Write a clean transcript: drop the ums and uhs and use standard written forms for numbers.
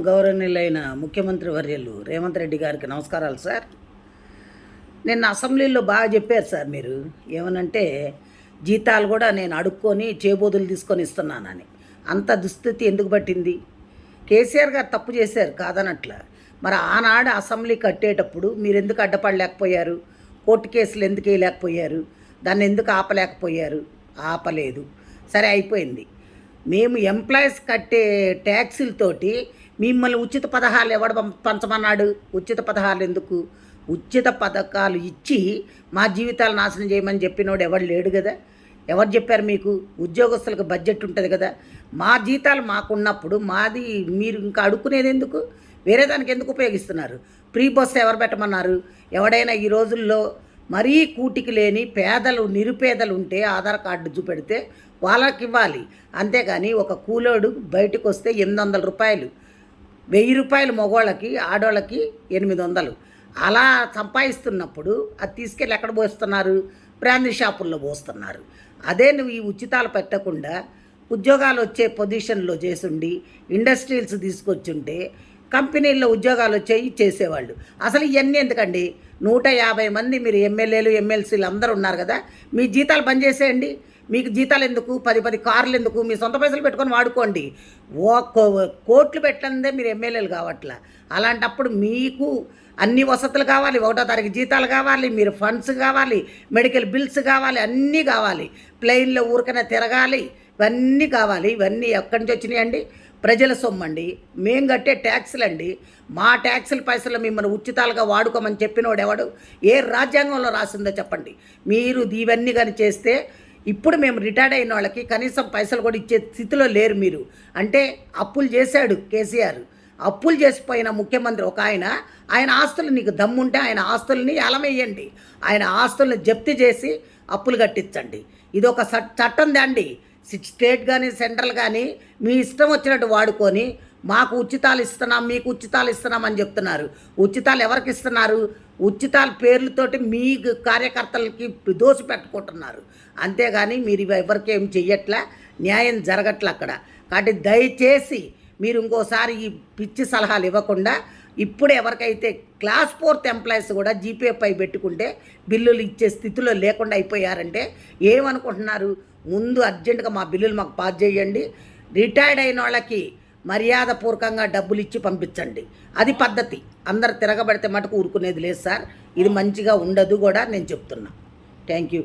గౌరవనీయులైన ముఖ్యమంత్రి వర్యులు రేవంత్ రెడ్డి గారికి నమస్కారాలు సార్. నిన్న అసెంబ్లీలో బాగా చెప్పారు సార్. మీరు ఏమనంటే జీతాలు కూడా నేను అడుక్కొని చేబోదులు తీసుకొని ఇస్తున్నానని. అంత దుస్థితి ఎందుకు పట్టింది? కేసీఆర్ గారు తప్పు చేశారు కాదనట్ల. మరి ఆనాడు అసెంబ్లీ కట్టేటప్పుడు మీరు ఎందుకు అడ్డపడలేకపోయారు? కోర్టు కేసులు ఎందుకు వేయలేకపోయారు? దాన్ని ఎందుకు ఆపలేకపోయారు? ఆపలేదు. సరే, అయిపోయింది. మేము ఎంప్లాయీస్ కట్టే ట్యాక్సీలతోటి మిమ్మల్ని ఉచిత పథకాలు ఎవడు పంచమన్నాడు? ఉచిత పథకాలు ఎందుకు? ఉచిత పథకాలు ఇచ్చి మా జీవితాలు నాశనం చేయమని చెప్పినోడు ఎవడు లేడు కదా. ఎవరు చెప్పారు మీకు? ఉద్యోగస్తులకు బడ్జెట్ ఉంటుంది కదా. మా జీతాలు మాకున్నప్పుడు మాది మీరు ఇంకా అడుక్కునేది ఎందుకు? వేరే దానికి ఎందుకు ఉపయోగిస్తున్నారు? ఫ్రీ బస్సు ఎవరు పెట్టమన్నారు? ఎవడైనా ఈ రోజుల్లో మరీ కూటికి లేని పేదలు నిరుపేదలు ఉంటే ఆధార్ కార్డు చూపెడితే వాళ్ళకి ఇవ్వాలి. అంతేగాని ఒక కూలోడు బయటకు వస్తే 800 రూపాయలు, 1000 రూపాయలు మగవాళ్ళకి, ఆడవాళ్ళకి 800. అలా సంపాదిస్తున్నప్పుడు అది తీసుకెళ్ళి ఎక్కడ పోస్తున్నారు? బ్రాందీ షాపుల్లో పోస్తున్నారు. అదే నువ్వు ఈ ఉచితాలు పెట్టకుండా ఉద్యోగాలు వచ్చే పొజిషన్లో చేసుండి ఇండస్ట్రీస్ తీసుకొచ్చుంటే కంపెనీల్లో ఉద్యోగాలు వచ్చేవి చేసేవాళ్ళు. అసలు ఇవన్నీ ఎందుకండి? 150 మంది మీరు ఎమ్మెల్యేలు ఎమ్మెల్సీలు అందరూ ఉన్నారు కదా, మీ జీతాలు బంద్ చేసేయండి. మీకు జీతాలు ఎందుకు? 10 కార్లు ఎందుకు? మీ సొంత పైసలు పెట్టుకొని వాడుకోండి. కోట్లు పెట్టందే మీరు ఎమ్మెల్యేలు కావట్లా. అలాంటప్పుడు మీకు అన్ని వసతులు కావాలి, 1వ తారీఖు జీతాలు కావాలి, మీరు ఫండ్స్ కావాలి, మెడికల్ బిల్స్ కావాలి, అన్నీ కావాలి. ప్లెయిన్లో ఊరికనే తిరగాలి, ఇవన్నీ కావాలి. ఇవన్నీ ఎక్కడి నుంచి వచ్చినాయండి? ప్రజల సొమ్మండి, మేము కట్టే ట్యాక్సులు అండి. మా ట్యాక్సుల పైసలు మిమ్మల్ని ఉచితాలుగా వాడుకోమని చెప్పినోడు ఎవడు? ఏ రాజ్యాంగంలో రాసిందో చెప్పండి. మీరు ఇవన్నీ కానీ చేస్తే ఇప్పుడు మేము రిటైర్డ్ అయిన వాళ్ళకి కనీసం పైసలు కూడా ఇచ్చే స్థితిలో లేరు మీరు. అంటే అప్పులు చేశాడు కేసీఆర్. అప్పులు చేసిపోయిన ముఖ్యమంత్రి ఒక ఆయన ఆస్తులు, నీకు దమ్ముంటే ఆయన ఆస్తుల్ని ఎలమేయండి. ఆయన ఆస్తుల్ని జప్తు చేసి అప్పులు కట్టించండి. ఇది ఒక చట్టం దండి. స్టేట్ కానీ సెంట్రల్ కానీ మీ ఇష్టం వచ్చినట్టు వాడుకొని మాకు ఉచితాలు ఇస్తున్నాం, మీకు ఉచితాలు ఇస్తున్నాం అని చెప్తున్నారు. ఉచితాలు ఎవరికి ఇస్తున్నారు? ఉచితాల పేర్లతోటి మీ కార్యకర్తలకి దోసి పెట్టుకుంటున్నారు. అంతేగాని మీరు ఎవరికి ఏం చెయ్యట్లే, న్యాయం జరగట్లే అక్కడ. కాబట్టి దయచేసి మీరు ఇంకోసారి ఈ పిచ్చి సలహాలు ఇవ్వకుండా ఇప్పుడు ఎవరికైతే క్లాస్ 4th ఎంప్లాయీస్ కూడా జీపీఎఫ్ పెట్టుకుంటే బిల్లులు ఇచ్చే స్థితిలో లేకుండా అయిపోయారంటే ఏమనుకుంటున్నారు? ముందు అర్జెంటుగా మా బిల్లులు మాకు పాస్ చేయండి. రిటైర్డ్ అయిన వాళ్ళకి మర్యాదపూర్వకంగా డబ్బులు ఇచ్చి పంపించండి. అది పద్ధతి. అందరు తిరగబడితే మటుకు ఊరుకునేది లేదు సార్. ఇది మంచిగా ఉండదు కూడా నేను చెప్తున్నా. Thank you.